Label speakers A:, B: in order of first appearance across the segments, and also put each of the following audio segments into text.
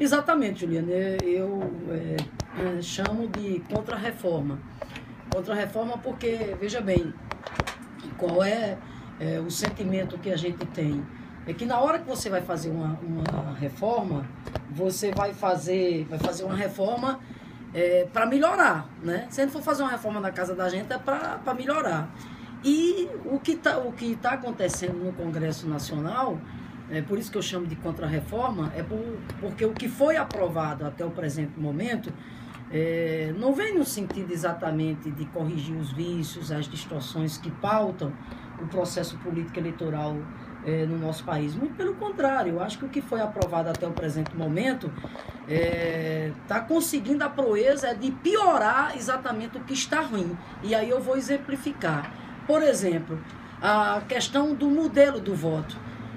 A: Exatamente, Juliana. Eu chamo de contra-reforma. Contra-reforma porque, veja bem, qual é o sentimento que a gente tem? É que na hora que você vai fazer uma reforma, você vai fazer uma reforma para melhorar, né? Se a gente for fazer uma reforma na casa da gente é para melhorar. E o que tá acontecendo no Congresso Nacional, por isso que eu chamo de contra-reforma, porque o que foi aprovado até o presente momento não vem no sentido exatamente de corrigir os vícios, as distorções que pautam o processo político eleitoral no nosso país. Muito pelo contrário, eu acho que o que foi aprovado até o presente momento está conseguindo a proeza de piorar exatamente o que está ruim. E aí eu vou exemplificar. Por exemplo, a questão do modelo do voto,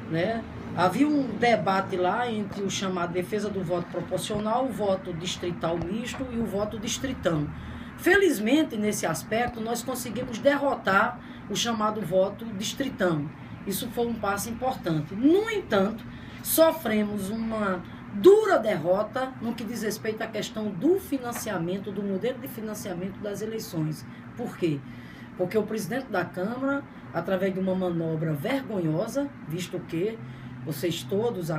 A: né? Havia um debate lá entre o chamado defesa do voto proporcional, o voto distrital misto e o voto distritão. Felizmente, nesse aspecto, nós conseguimos derrotar o chamado voto distritão. Isso foi um passo importante. No entanto, sofremos uma dura derrota no que diz respeito à questão do financiamento, do modelo de financiamento das eleições. Por quê? Porque o presidente da Câmara, através de uma manobra vergonhosa, visto que vocês todos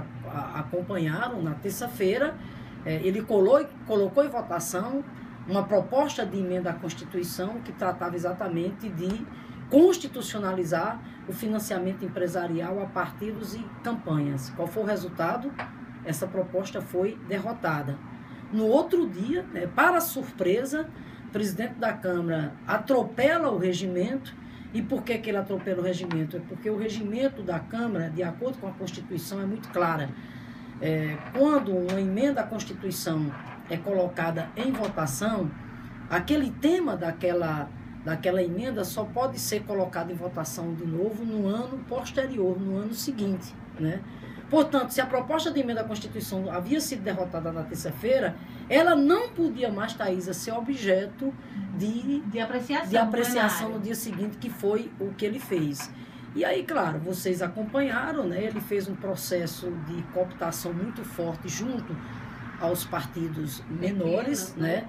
A: acompanharam na terça-feira, ele colocou em votação uma proposta de emenda à Constituição que tratava exatamente de constitucionalizar o financiamento empresarial a partidos e campanhas. Qual foi o resultado? Essa proposta foi derrotada. No outro dia, para surpresa, o presidente da Câmara atropela o regimento. E por que ele atropela o regimento? É porque o regimento da Câmara, de acordo com a Constituição, é muito clara. Quando uma emenda à Constituição é colocada em votação, aquele tema daquela emenda só pode ser colocado em votação de novo no ano posterior, no ano seguinte, né? Portanto, se a proposta de emenda à Constituição havia sido derrotada na terça-feira, ela não podia mais, Thaisa, ser objeto de apreciação no dia seguinte, que foi o que ele fez. E aí, claro, vocês acompanharam, né? Ele fez um processo de cooptação muito forte junto aos partidos menores, né?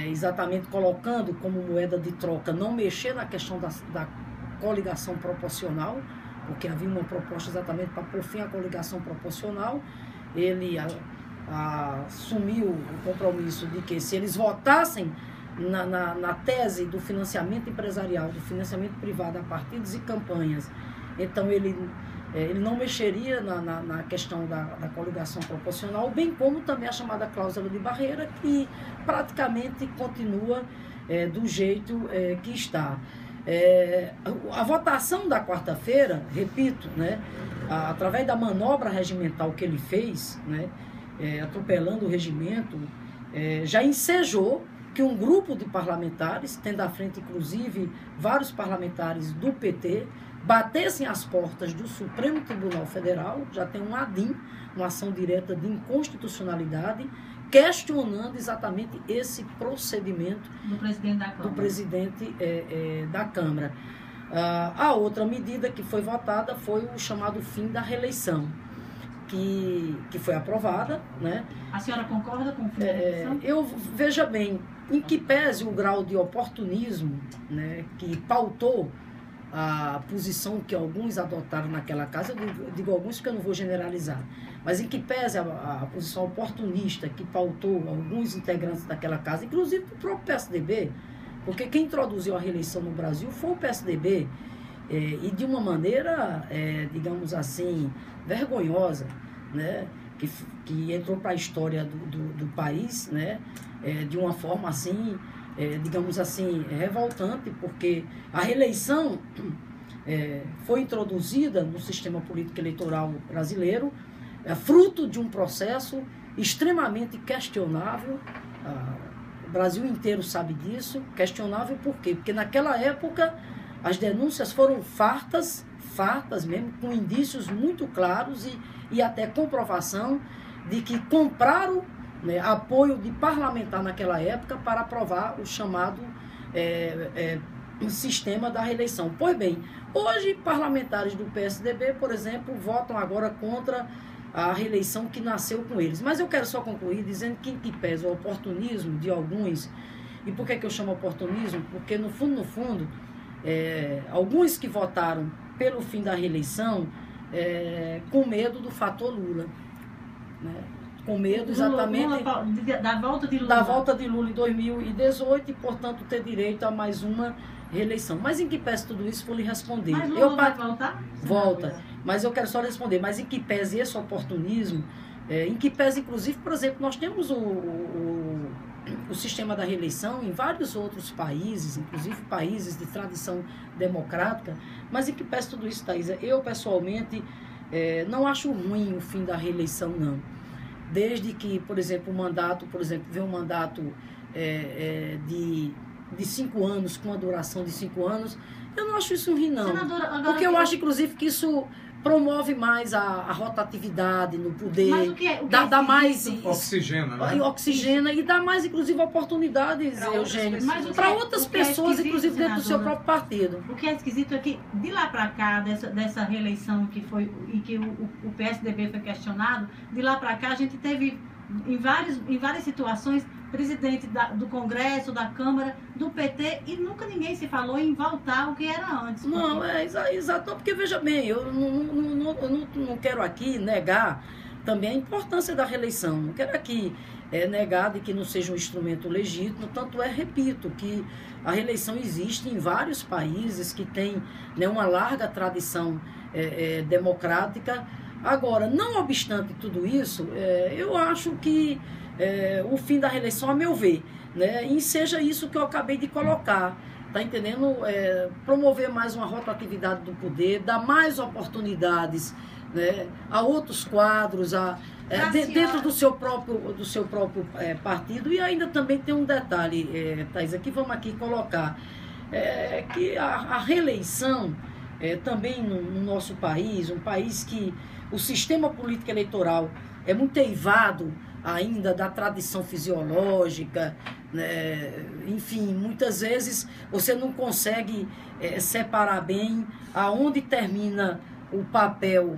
A: Exatamente colocando como moeda de troca não mexer na questão da coligação proporcional, porque havia uma proposta exatamente para pôr fim à coligação proporcional. Ele assumiu o compromisso de que se eles votassem na tese do financiamento empresarial, do financiamento privado a partidos e campanhas, então ele não mexeria na questão da coligação proporcional, bem como também a chamada cláusula de barreira, que praticamente continua do jeito que está. A votação da quarta-feira, repito, né, através da manobra regimental que ele fez, né, atropelando o regimento, já ensejou que um grupo de parlamentares, tendo à frente inclusive vários parlamentares do PT, batessem as portas do Supremo Tribunal Federal, já tem um ADIM, uma ação direta de inconstitucionalidade, questionando exatamente esse procedimento do presidente da Câmara. A outra medida que foi votada foi o chamado fim da reeleição, que foi aprovada, né?
B: A senhora concorda com o fim da reeleição?
A: Veja bem, em que pese o grau de oportunismo, né, que pautou a posição que alguns adotaram naquela casa, eu digo alguns porque eu não vou generalizar, mas em que pese a posição oportunista que pautou alguns integrantes daquela casa, inclusive o próprio PSDB, porque quem introduziu a reeleição no Brasil foi o PSDB, e de uma maneira, digamos assim, vergonhosa, né, que entrou para a história do país, né, de uma forma assim, digamos assim, revoltante, porque a reeleição foi introduzida no sistema político eleitoral brasileiro, fruto de um processo extremamente questionável. O Brasil inteiro sabe disso. Questionável por quê? Porque naquela época as denúncias foram fartas mesmo, com indícios muito claros e até comprovação de que compraram, né, apoio de parlamentar naquela época para aprovar o chamado sistema da reeleição. Pois bem, hoje parlamentares do PSDB, por exemplo, votam agora contra a reeleição que nasceu com eles. Mas eu quero só concluir dizendo que pesa o oportunismo de alguns. E por que eu chamo oportunismo? Porque, no fundo, alguns que votaram pelo fim da reeleição com medo do fator Lula. Né? Com medo exatamente
B: da volta de Lula.
A: Da volta de Lula em 2018 e, portanto, ter direito a mais uma reeleição. Mas em que pese tudo isso, vou lhe responder.
B: Mas Lula vai voltar?
A: Volta. Mas eu quero só lhe responder. Mas em que pese esse oportunismo, em que pese, inclusive, por exemplo, nós temos o sistema da reeleição em vários outros países, inclusive países de tradição democrática, mas em que pese tudo isso, Thaisa, eu pessoalmente não acho ruim o fim da reeleição, não. Desde que, por exemplo, vê um mandato de 5 anos, com uma duração de 5 anos, eu não acho isso ruim, não.
B: Senadora,
A: porque eu acho, inclusive, que isso promove mais a rotatividade no poder,
B: mas o que é
A: dá mais
C: oxigena, né?
A: Oxigena e dá mais, inclusive, oportunidades, Eugênio, para outras pessoas, inclusive dentro do seu próprio partido.
B: O que é esquisito é que, de lá para cá, dessa reeleição que foi, e que o PSDB foi questionado, de lá para cá a gente teve, em várias situações, presidente do Congresso, da Câmara, do PT, e nunca ninguém se falou em voltar ao que era antes.
A: Não, exato, porque veja bem, eu não quero aqui negar também a importância da reeleição, não quero aqui negar de que não seja um instrumento legítimo, tanto repito, que a reeleição existe em vários países que tem, né, uma larga tradição democrática. Agora, não obstante tudo isso, eu acho que o fim da reeleição, a meu ver, né, e seja isso que eu acabei de colocar, tá entendendo? Promover mais uma rotatividade do poder, dar mais oportunidades, né, a outros quadros, dentro do seu próprio partido. E ainda também tem um detalhe, Thaisa, que vamos aqui colocar, que a reeleição também no nosso país, um país que o sistema político eleitoral é muito eivado ainda da tradição fisiológica, né? Enfim, muitas vezes você não consegue separar bem aonde termina o papel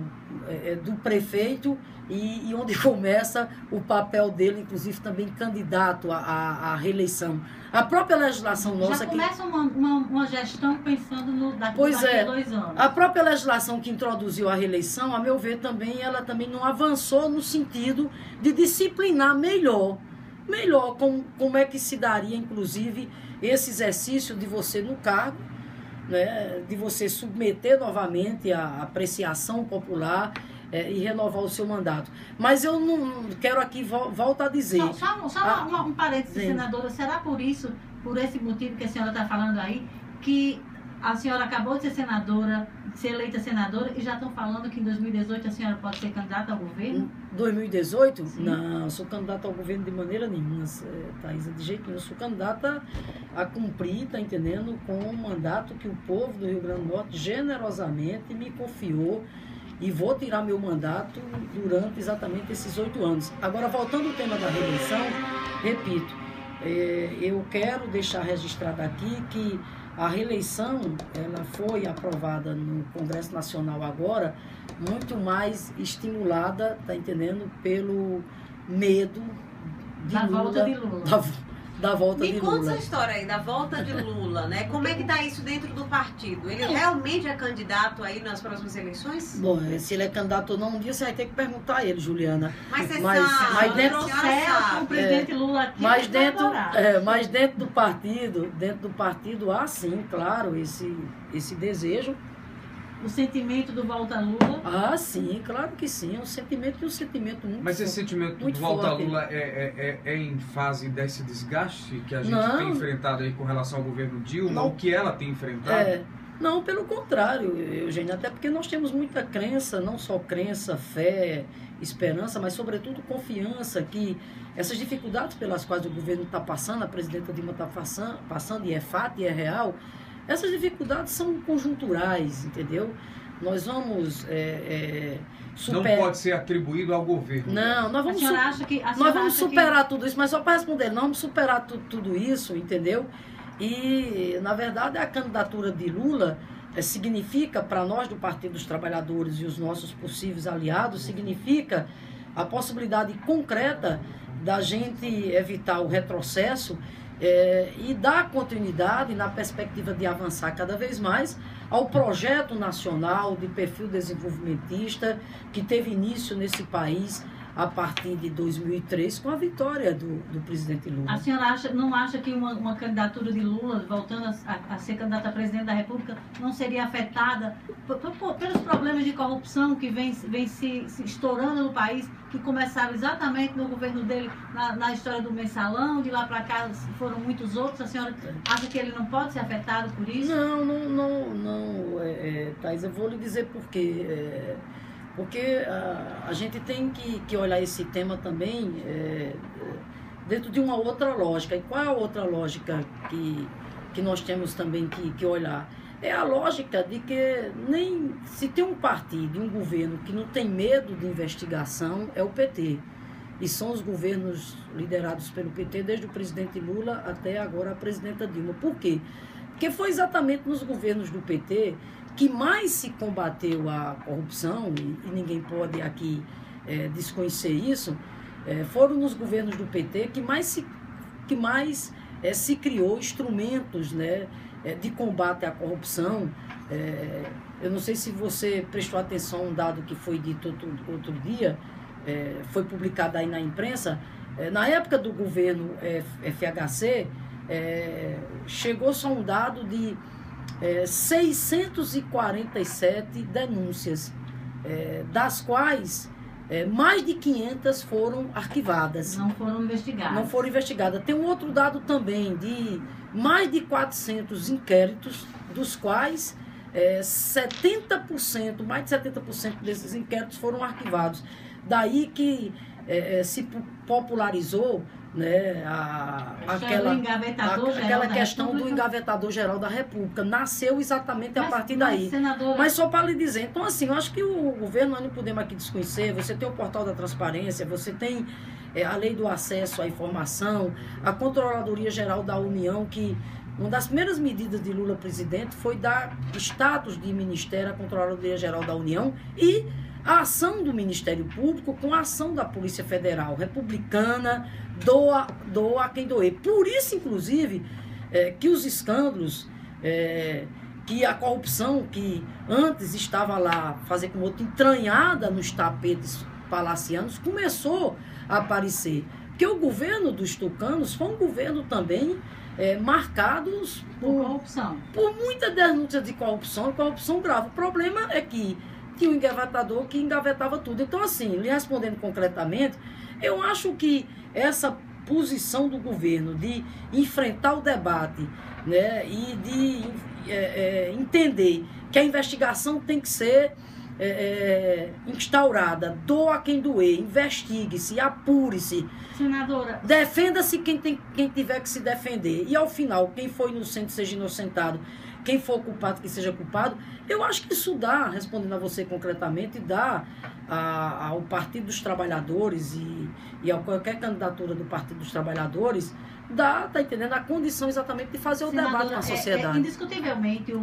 A: do prefeito e onde começa o papel dele, inclusive também candidato à reeleição. A própria legislação nossa...
B: Já começa uma gestão pensando daqui a 2 anos.
A: A própria legislação que introduziu a reeleição, a meu ver, ela também não avançou no sentido de disciplinar melhor como é que se daria, inclusive, esse exercício de você no cargo, né, de você submeter novamente a apreciação popular e renovar o seu mandato. Mas eu não quero aqui, volto a dizer...
B: Só um parênteses, senadora, será por esse motivo que a senhora está falando aí, que a senhora acabou de ser senadora, de ser eleita senadora, e já estão falando que em 2018 a senhora pode ser candidata ao governo?
A: 2018?
B: Sim.
A: Não, eu sou candidata ao governo de maneira nenhuma, Thaisa, de jeito nenhum. Eu sou candidata a cumprir, tá entendendo, com o mandato que o povo do Rio Grande do Norte generosamente me confiou, e vou tirar meu mandato durante exatamente esses 8 anos. Agora, voltando ao tema da reeleição, repito, eu quero deixar registrado aqui que a reeleição, ela foi aprovada no Congresso Nacional agora, muito mais estimulada, tá entendendo, pelo medo
B: da volta de Lula.
A: Da volta de Lula.
D: Me conta essa história aí, da volta de Lula, né? Como é que está isso dentro do partido? Ele realmente é candidato aí nas próximas eleições?
A: Bom, se ele é candidato ou não, um dia você vai ter que perguntar a ele, Juliana.
D: Mas você
A: sabe,
D: dentro
B: o presidente Lula aqui,
A: mas dentro do partido há sim, claro, esse desejo.
B: O sentimento do volta a Lula?
A: Ah, sim, claro que sim. É um sentimento muito
C: Mas esse sentimento do volta a Lula é em fase desse desgaste que a gente tem enfrentado aí com relação ao governo Dilma, o que ela tem enfrentado?
A: Não, pelo contrário, Eugênio, até porque nós temos muita crença, não só crença, fé, esperança, mas sobretudo confiança que essas dificuldades pelas quais o governo está passando, a presidenta Dilma está passando, e é fato e é real, essas dificuldades são conjunturais, entendeu? Nós vamos
C: superar... Não pode ser atribuído ao governo.
A: Não, nós vamos superar tudo isso, mas só para responder, nós vamos superar tudo isso, entendeu? E, na verdade, a candidatura de Lula significa, para nós do Partido dos Trabalhadores e os nossos possíveis aliados, significa a possibilidade concreta da gente evitar o retrocesso e dar continuidade na perspectiva de avançar cada vez mais ao projeto nacional de perfil desenvolvimentista que teve início nesse país a partir de 2003, com a vitória do presidente Lula.
B: A senhora não acha que uma candidatura de Lula, voltando a ser candidata a presidente da República, não seria afetada pelos problemas de corrupção que vem se estourando no país, que começaram exatamente no governo dele, na história do mensalão, de lá para cá foram muitos outros? A senhora acha que ele não pode ser afetado por isso?
A: Não, Thaís, eu vou lhe dizer por quê. Porque a gente tem que olhar esse tema também dentro de uma outra lógica. E qual é a outra lógica que nós temos também que olhar? É a lógica de que nem se tem um partido, um governo que não tem medo de investigação, é o PT. E são os governos liderados pelo PT, desde o presidente Lula até agora a presidenta Dilma. Por quê? Porque foi exatamente nos governos do PT que mais se combateu a corrupção, e ninguém pode aqui desconhecer isso, foram nos governos do PT que mais se criou instrumentos, né, de combate à corrupção. Eu não sei se você prestou atenção a um dado que foi dito outro dia, foi publicado aí na imprensa. Na época do governo FHC, chegou-se a um dado de 647 denúncias, das quais mais de 500 foram arquivadas.
B: Não foram investigadas.
A: Não foram investigadas. Tem um outro dado também de mais de 400 inquéritos, dos quais 70%, mais de 70% desses inquéritos foram arquivados. Daí que se popularizou, né, aquela questão do engavetador geral da República. Nasceu exatamente a partir daí. Senadora... Mas só para lhe dizer, então assim, eu acho que o governo, nós não podemos aqui desconhecer, você tem o portal da transparência, você tem a lei do acesso à informação, a Controladoria Geral da União, que uma das primeiras medidas de Lula presidente foi dar status de ministério à Controladoria Geral da União e a ação do Ministério Público com a ação da Polícia Federal republicana, doa quem doer. Por isso, inclusive, que os escândalos, que a corrupção que antes estava lá, fazer com outro, entranhada nos tapetes palacianos, começou a aparecer. Porque o governo dos tucanos foi um governo também marcado
B: por corrupção.
A: Por muita denúncia de corrupção grave. O problema é que tinha um engavetador que engavetava tudo. Então, assim, lhe respondendo concretamente, eu acho que essa posição do governo de enfrentar o debate, né, e de entender que a investigação tem que ser instaurada, doa quem doer, investigue-se, apure-se.
B: Senadora,
A: defenda-se quem tiver que se defender. E, ao final, quem for inocente seja inocentado, quem for culpado que seja culpado. Eu acho que isso dá, respondendo a você concretamente, dá ao Partido dos Trabalhadores e a qualquer candidatura do Partido dos Trabalhadores, tá entendendo, a condição exatamente de fazer o debate na sociedade.
B: Indiscutivelmente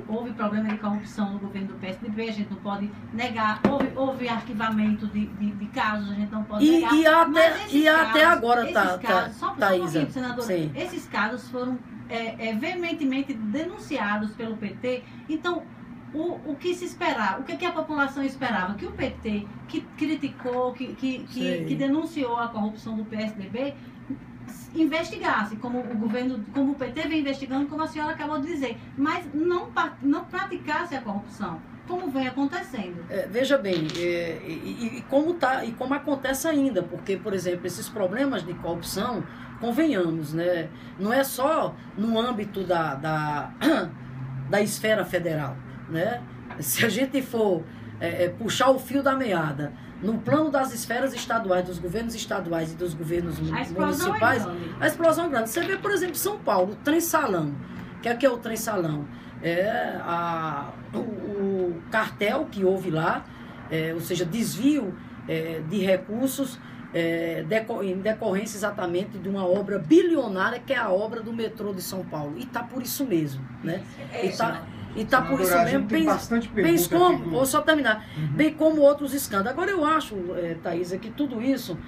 B: houve problema de corrupção no governo do PSDB, a gente não pode negar, houve arquivamento de casos, a gente não pode negar.
A: Até agora
B: Thaísa, senadora, esses casos foram veementemente denunciados pelo PT. Então, o que se esperava, o que a população esperava? Que o PT, que criticou, que denunciou a corrupção do PSDB, investigasse, como o PT vem investigando, como a senhora acabou de dizer, mas não praticasse a corrupção, como vem acontecendo.
A: Veja bem, e como acontece ainda, porque, por exemplo, esses problemas de corrupção, convenhamos, né, não é só no âmbito da esfera federal, né? Se a gente for puxar o fio da meada no plano das esferas estaduais, dos governos estaduais e dos governos municipais, a explosão é grande. Você vê, por exemplo, São Paulo, o trem-salão. O que é o trem-salão? O cartel que houve lá, ou seja, desvio de recursos em decorrência exatamente de uma obra bilionária, que é a obra do metrô de São Paulo. E está por isso mesmo, né? E está por isso mesmo, bem como, vou só terminar, bem como outros escândalos. Agora eu acho, Thaisa, que tudo isso